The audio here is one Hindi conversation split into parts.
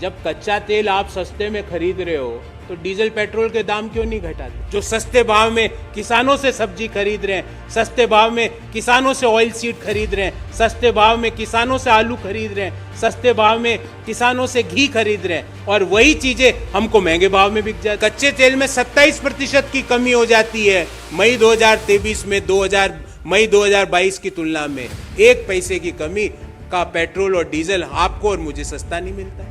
जब कच्चा तेल आप सस्ते में खरीद रहे हो तो डीजल पेट्रोल के दाम क्यों नहीं घटाते? जो सस्ते भाव में किसानों से सब्जी खरीद रहे हैं, सस्ते भाव में किसानों से ऑयल सीड खरीद रहे हैं, सस्ते भाव में किसानों से आलू खरीद रहे हैं, सस्ते भाव में किसानों से घी खरीद रहे हैं, और वही चीजें हमको महंगे भाव में बिक जाती। कच्चे तेल में 27% की कमी हो जाती है मई 2023 में मई 2022 की तुलना में। 1 पैसे की कमी का पेट्रोल और डीजल आपको और मुझे सस्ता नहीं मिलता।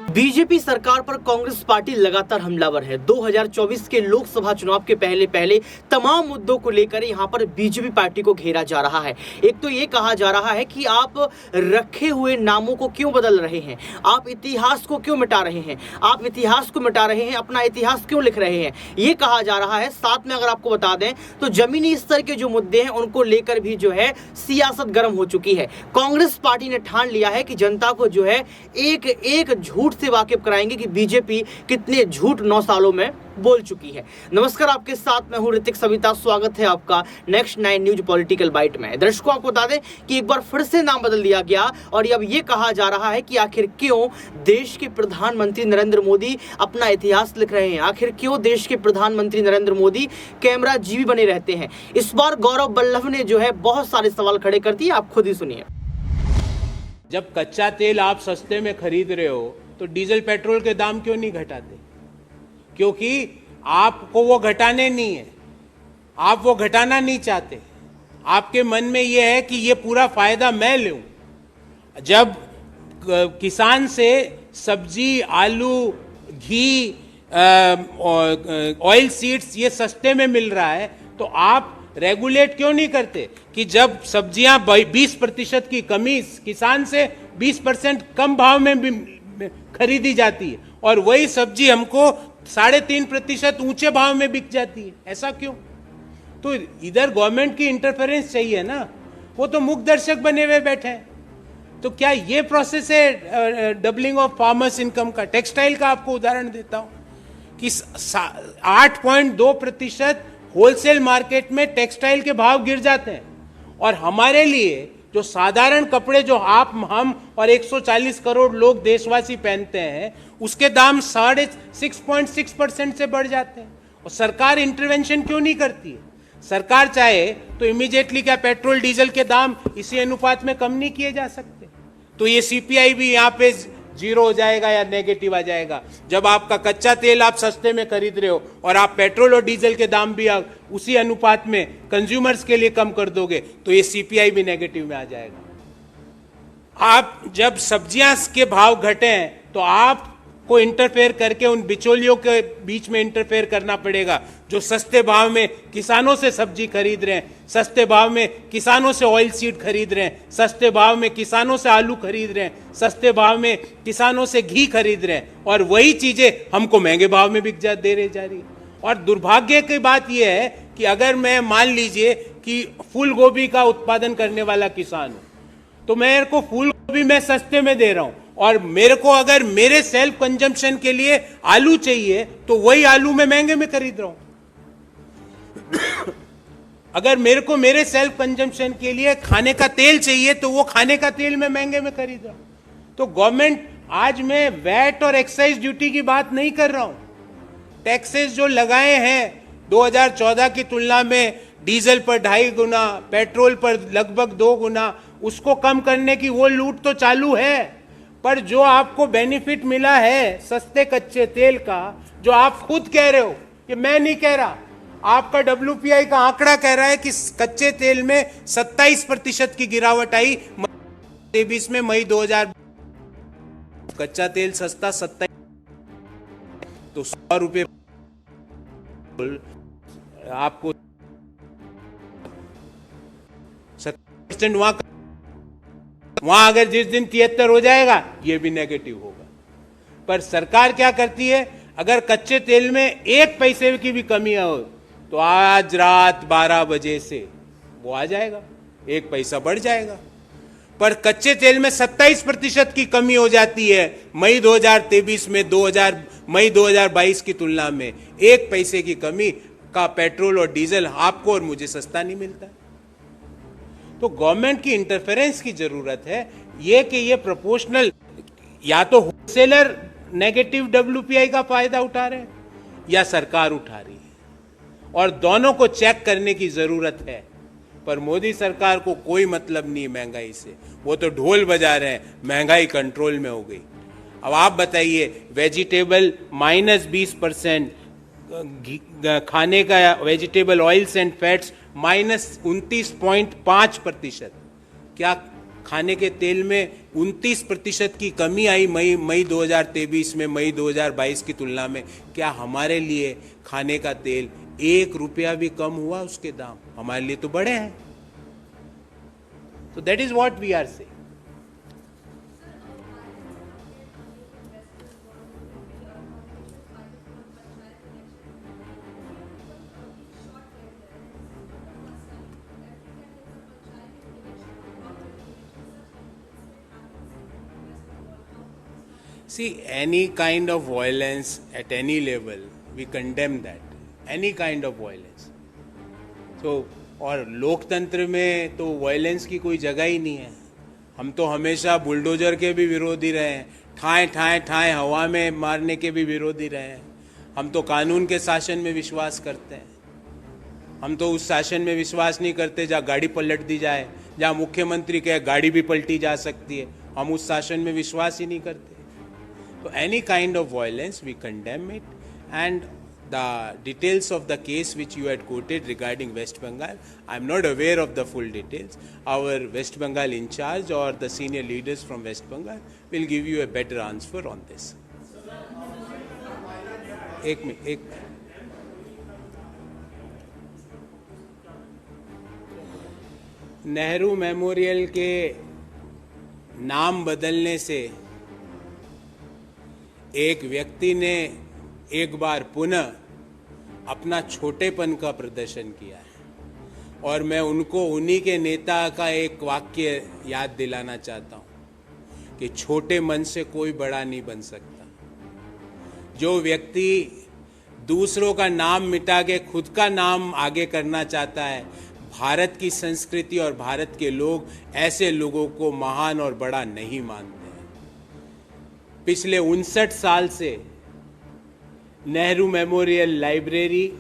बीजेपी सरकार पर कांग्रेस पार्टी लगातार हमलावर है। 2024 के लोकसभा चुनाव के पहले तमाम मुद्दों को लेकर यहां पर बीजेपी पार्टी को घेरा जा रहा है। एक तो ये कहा जा रहा है कि आप रखे हुए नामों को क्यों बदल रहे हैं, आप इतिहास को क्यों मिटा रहे हैं, आप इतिहास को मिटा रहे हैं, अपना इतिहास क्यों लिख रहे हैं, ये कहा जा रहा है। साथ में अगर आपको बता दें तो जमीनी स्तर के जो मुद्दे हैं उनको लेकर भी जो है सियासत गर्म हो चुकी है। कांग्रेस पार्टी ने ठान लिया है कि जनता को जो है एक एक झूठ से वाकिफ कराएंगे कि बीजेपी कितने झूठ 9 सालों में बोल चुकी है। नमस्कार, आपके साथ मैं हूं ऋतिक सविता। स्वागत है आपका नेक्स्ट 9 न्यूज पॉलिटिकल बाइट में। दर्शकों, आपको बता दें कि एक बार फिर से नाम बदल दिया गया और अब ये कहा जा रहा है कि आखिर क्यों देश के प्रधानमंत्री नरेंद्र मोदी अपना इतिहास लिख रहे हैं, आखिर क्यों देश के प्रधानमंत्री नरेंद्र मोदी कैमरा जीवी बने रहते हैं। इस बार गौरव वल्लभ ने जो है बहुत सारे सवाल खड़े कर दिए, आप खुद ही सुनिए। जब कच्चा तेल आप सस्ते में खरीद रहे हो तो डीजल पेट्रोल के दाम क्यों नहीं घटाते? क्योंकि आपको वो घटाने नहीं है, आप वो घटाना नहीं चाहते। आपके मन में ये है कि ये पूरा फायदा मैं लूं। जब किसान से सब्जी, आलू, घी, ऑयल सीड्स ये सस्ते में मिल रहा है तो आप रेगुलेट क्यों नहीं करते कि जब सब्जियां 20% की कमी किसान से 20% कम भाव में खरीदी जाती है और वही सब्जी हमको 3.5% ऊंचे भाव में बिक जाती है, ऐसा क्यों? तो इधर गवर्नमेंट की इंटरफेरेंस चाहिए ना, वो तो मूक दर्शक बने हुए बैठे हैं। तो क्या ये प्रोसेस है डबलिंग ऑफ फार्मर्स इनकम का? टेक्सटाइल का आपको उदाहरण देता हूं कि 8.2% होलसेल मार्केट में टेक्सटाइल के भाव गिर जाते हैं और हमारे लिए जो साधारण कपड़े जो हम और 140 करोड़ लोग देशवासी पहनते हैं उसके दाम 6.6% से बढ़ जाते हैं। और सरकार इंटरवेंशन क्यों नहीं करती है? सरकार चाहे तो इमीडिएटली क्या पेट्रोल डीजल के दाम इसी अनुपात में कम नहीं किए जा सकते? तो ये सीपीआई भी यहाँ पे 0 हो जाएगा या नेगेटिव आ जाएगा। जब आपका कच्चा तेल आप सस्ते में खरीद रहे हो और आप पेट्रोल और डीजल के दाम भी आप उसी अनुपात में कंज्यूमर्स के लिए कम कर दोगे तो ये सीपीआई भी नेगेटिव में आ जाएगा। आप जब सब्जियां के भाव घटे हैं तो आपको इंटरफेयर करके उन बिचौलियों के बीच में इंटरफेयर करना पड़ेगा जो सस्ते भाव में किसानों से सब्जी खरीद रहे हैं, सस्ते भाव में किसानों से ऑयल सीड खरीद रहे हैं, सस्ते भाव में किसानों से आलू खरीद रहे हैं, सस्ते भाव में किसानों से घी खरीद रहे हैं, और वही चीजें हमको महंगे भाव में बिक जा रही है। और दुर्भाग्य की बात यह है कि अगर मैं मान लीजिए कि फूल गोभी का उत्पादन करने वाला किसान हूं तो मेरे को फूल गोभी मैं सस्ते में दे रहा हूं और मेरे को अगर मेरे सेल्फ कंजम्पशन के लिए आलू चाहिए तो वही आलू मैं महंगे में खरीद रहा हूं। अगर मेरे को मेरे सेल्फ कंजम्पशन के लिए खाने का तेल चाहिए तो वो खाने का तेल मैं महंगे में खरीद रहा हूं। तो गवर्नमेंट, आज मैं वैट और एक्साइज ड्यूटी की बात नहीं कर रहा हूं। टैक्सेस जो लगाए हैं 2014 की तुलना में डीजल पर 2.5 गुना, पेट्रोल पर लगभग 2 गुना, उसको कम करने की वो लूट तो चालू है। पर जो आपको बेनिफिट मिला है सस्ते कच्चे तेल का, जो आप खुद कह रहे हो, कि मैं नहीं कह रहा, आपका WPI का आंकड़ा कह रहा है कि कच्चे तेल में 27% की गिरावट आई 2023 में मई 2000। कच्चा तेल सस्ता 27 तो 100 रुपये आपको 70% वहां अगर जिस दिन 73 हो जाएगा ये भी नेगेटिव होगा। पर सरकार क्या करती है, अगर कच्चे तेल में 1 पैसे की भी कमी हो तो आज रात 12 बजे से वो आ जाएगा, 1 पैसा बढ़ जाएगा। पर कच्चे तेल में 27% की कमी हो जाती है मई 2023 में मई 2022 की तुलना में। 1 पैसे की कमी का पेट्रोल और डीजल आपको और मुझे सस्ता नहीं मिलता। तो गवर्नमेंट की इंटरफेरेंस की जरूरत है, ये कि ये प्रोपोर्शनल, या तो होलसेलर नेगेटिव WPI का फायदा उठा रहे हैं या सरकार उठा रही है, और दोनों को चेक करने की जरूरत है। पर मोदी सरकार को कोई मतलब नहीं महंगाई से, वो तो ढोल बजा रहे हैं महंगाई कंट्रोल में हो गई। अब आप बताइए, वेजिटेबल -20%, खाने का वेजिटेबल ऑयल्स एंड फैट्स -29.5%। क्या खाने के तेल में 29% की कमी आई मई 2023 में मई 2022 की तुलना में? क्या हमारे लिए खाने का तेल 1 रुपया भी कम हुआ? उसके दाम हमारे लिए तो बढ़े हैं। तो that is what we are saying. See, any kind of violence at any level, we condemn that. Any kind of violence. So, और लोकतंत्र में तो वायलेंस की कोई जगह ही नहीं है। हम तो हमेशा बुलडोजर के भी विरोधी रहे हैं, ठाए ठाए ठाए हवा में मारने के भी विरोधी रहे हैं। हम तो कानून के शासन में विश्वास करते हैं। हम तो उस शासन में विश्वास नहीं करते जहाँ गाड़ी पलट दी जाए, जहाँ मुख्यमंत्री कहे गाड़ी भी पलटी जा सकती है। हम उस शासन में विश्वास ही नहीं करते। So any kind of violence, we condemn it, and the details of the case which you had quoted regarding West Bengal, I am not aware of the full details. Our West Bengal in charge or the senior leaders from West Bengal will give you a better answer on this. एक नेहरू मेमोरियल के नाम बदलने से एक व्यक्ति ने एक बार पुनः अपना छोटेपन का प्रदर्शन किया है, और मैं उनको उन्हीं के नेता का एक वाक्य याद दिलाना चाहता हूं कि छोटे मन से कोई बड़ा नहीं बन सकता। जो व्यक्ति दूसरों का नाम मिटा के खुद का नाम आगे करना चाहता है, भारत की संस्कृति और भारत के लोग ऐसे लोगों को महान और बड़ा नहीं मानते। पिछले 59 साल से नेहरू मेमोरियल लाइब्रेरी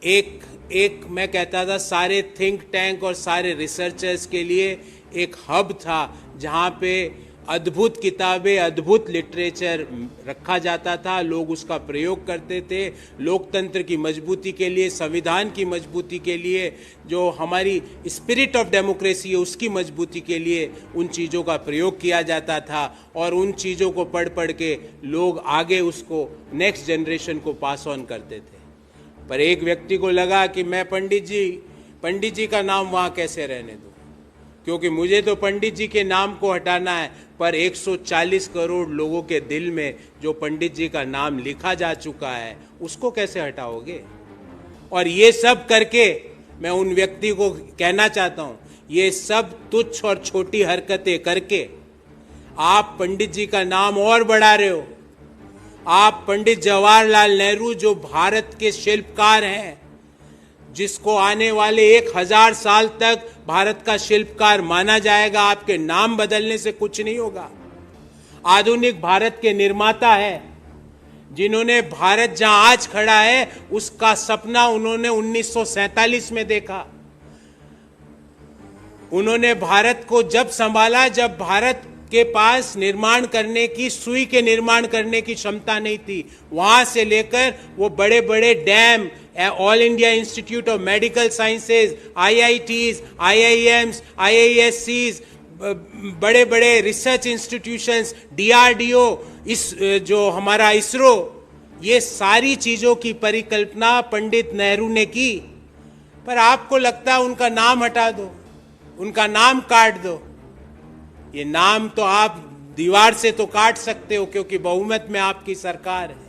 एक मैं कहता था सारे थिंक टैंक और सारे रिसर्चर्स के लिए एक हब था, जहाँ पे अद्भुत किताबें, अद्भुत लिटरेचर रखा जाता था। लोग उसका प्रयोग करते थे लोकतंत्र की मजबूती के लिए, संविधान की मजबूती के लिए, जो हमारी स्पिरिट ऑफ डेमोक्रेसी है उसकी मजबूती के लिए उन चीज़ों का प्रयोग किया जाता था, और उन चीज़ों को पढ़ पढ़ के लोग आगे उसको नेक्स्ट जनरेशन को पास ऑन करते थे। पर एक व्यक्ति को लगा कि मैं पंडित जी का नाम वहाँ कैसे रहने दूँ, क्योंकि मुझे तो पंडित जी के नाम को हटाना है, पर 140 करोड़ लोगों के दिल में जो पंडित जी का नाम लिखा जा चुका है उसको कैसे हटाओगे? और ये सब करके मैं उन व्यक्ति को कहना चाहता हूँ, ये सब तुच्छ और छोटी हरकतें करके आप पंडित जी का नाम और बढ़ा रहे हो। आप पंडित जवाहरलाल नेहरू, जो भारत के शिल्पकार हैं, जिसको आने वाले 1000 साल तक भारत का शिल्पकार माना जाएगा, आपके नाम बदलने से कुछ नहीं होगा। आधुनिक भारत के निर्माता है, जिन्होंने भारत जहां आज खड़ा है उसका सपना उन्होंने 1947 में देखा। उन्होंने भारत को जब संभाला, जब भारत के पास निर्माण करने की, सुई के निर्माण करने की क्षमता नहीं थी। वहां से लेकर वो बड़े बड़े dam, all India institute of medical sciences, IITs, IIMs, IISCs, बड़े बड़े रिसर्च इंस्टीट्यूशंस, DRDO, इस जो हमारा इसरो, ये सारी चीजों की परिकल्पना पंडित नेहरू ने की। पर आपको लगता है उनका नाम हटा दो, उनका नाम काट दो। ये नाम तो आप दीवार से तो काट सकते हो, क्योंकि बहुमत में आपकी सरकार है।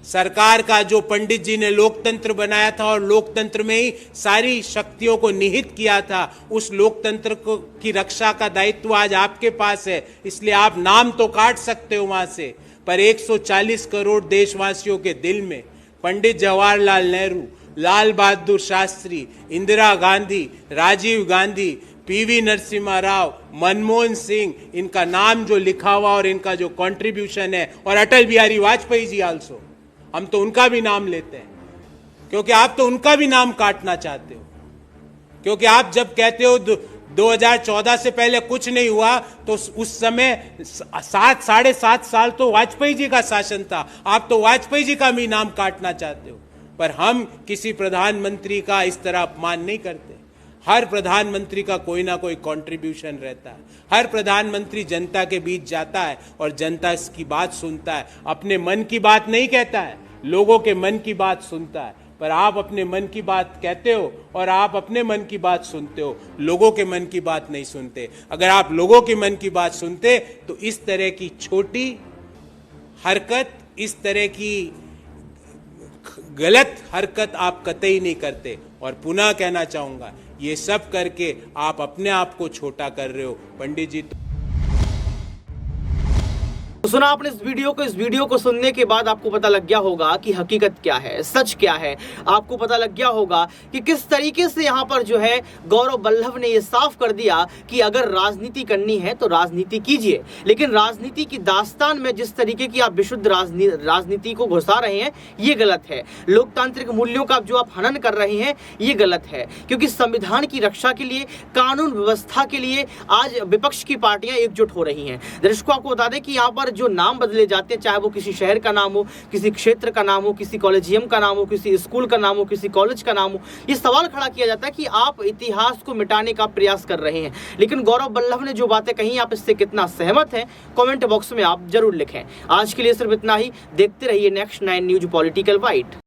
सरकार का जो पंडित जी ने लोकतंत्र बनाया था और लोकतंत्र में ही सारी शक्तियों को निहित किया था, उस लोकतंत्र को की रक्षा का दायित्व आज आपके पास है। इसलिए आप नाम तो काट सकते हो वहां से, पर 140 करोड़ देशवासियों के दिल में पंडित जवाहरलाल नेहरू, लाल बहादुर शास्त्री, इंदिरा गांधी, राजीव गांधी, पीवी नरसिम्हा राव, मनमोहन सिंह, इनका नाम जो लिखा हुआ और इनका जो कंट्रीब्यूशन है, और अटल बिहारी वाजपेयी जी आल्सो, हम तो उनका भी नाम लेते हैं, क्योंकि आप तो उनका भी नाम काटना चाहते हो। क्योंकि आप जब कहते हो 2014 से पहले कुछ नहीं हुआ, तो उस समय 7.5 साल तो वाजपेयी जी का शासन था, आप तो वाजपेयी जी का भी नाम काटना चाहते हो। पर हम किसी प्रधानमंत्री का इस तरह अपमान नहीं करते। हर प्रधानमंत्री का कोई ना कोई कंट्रीब्यूशन रहता है, हर प्रधानमंत्री जनता के बीच जाता है और जनता इसकी बात सुनता है, अपने मन की बात नहीं कहता है, लोगों के मन की बात सुनता है। पर आप अपने मन की बात कहते हो और आप अपने मन की बात सुनते हो, लोगों के मन की बात नहीं सुनते। अगर आप लोगों के मन की बात सुनते तो इस तरह की छोटी हरकत, इस तरह की गलत हरकत आप कतई नहीं करते। और पुनः कहना चाहूंगा, ये सब करके आप अपने आप को छोटा कर रहे हो पंडित जी। तो सुना आपने इस वीडियो को सुनने के बाद आपको पता लग गया होगा कि हकीकत क्या है, सच क्या है। आपको पता लग गया होगा कि किस तरीके से यहाँ पर जो है गौरव वल्लभ ने ये साफ कर दिया कि अगर राजनीति करनी है तो राजनीति कीजिए, लेकिन राजनीति की दास्तान में जिस तरीके की आप विशुद्ध राजनीति को घुसा रहे हैं ये गलत है। लोकतांत्रिक मूल्यों का जो आप हनन कर रहे हैं ये गलत है, क्योंकि संविधान की रक्षा के लिए, कानून व्यवस्था के लिए आज विपक्ष की पार्टियां एकजुट हो रही हैं। दर्शकों आपको बता दें कि यहाँ पर जो नाम बदले जाते हैं, चाहे वो किसी शहर का नाम हो, किसी क्षेत्र का नाम हो, किसी कॉलेजियम का नाम हो, किसी स्कूल का नाम हो, किसी कॉलेज का नाम हो, ये सवाल खड़ा किया जाता है कि आप इतिहास को मिटाने का प्रयास कर रहे हैं। लेकिन गौरव वल्लभ ने जो बातें कही, आप इससे कितना सहमत हैं कमेंट बॉक्स में आप जरूर लिखें। आज के लिए सिर्फ इतना ही। देखते रहिए नेक्स्ट 9 न्यूज पॉलिटिकल वाइट।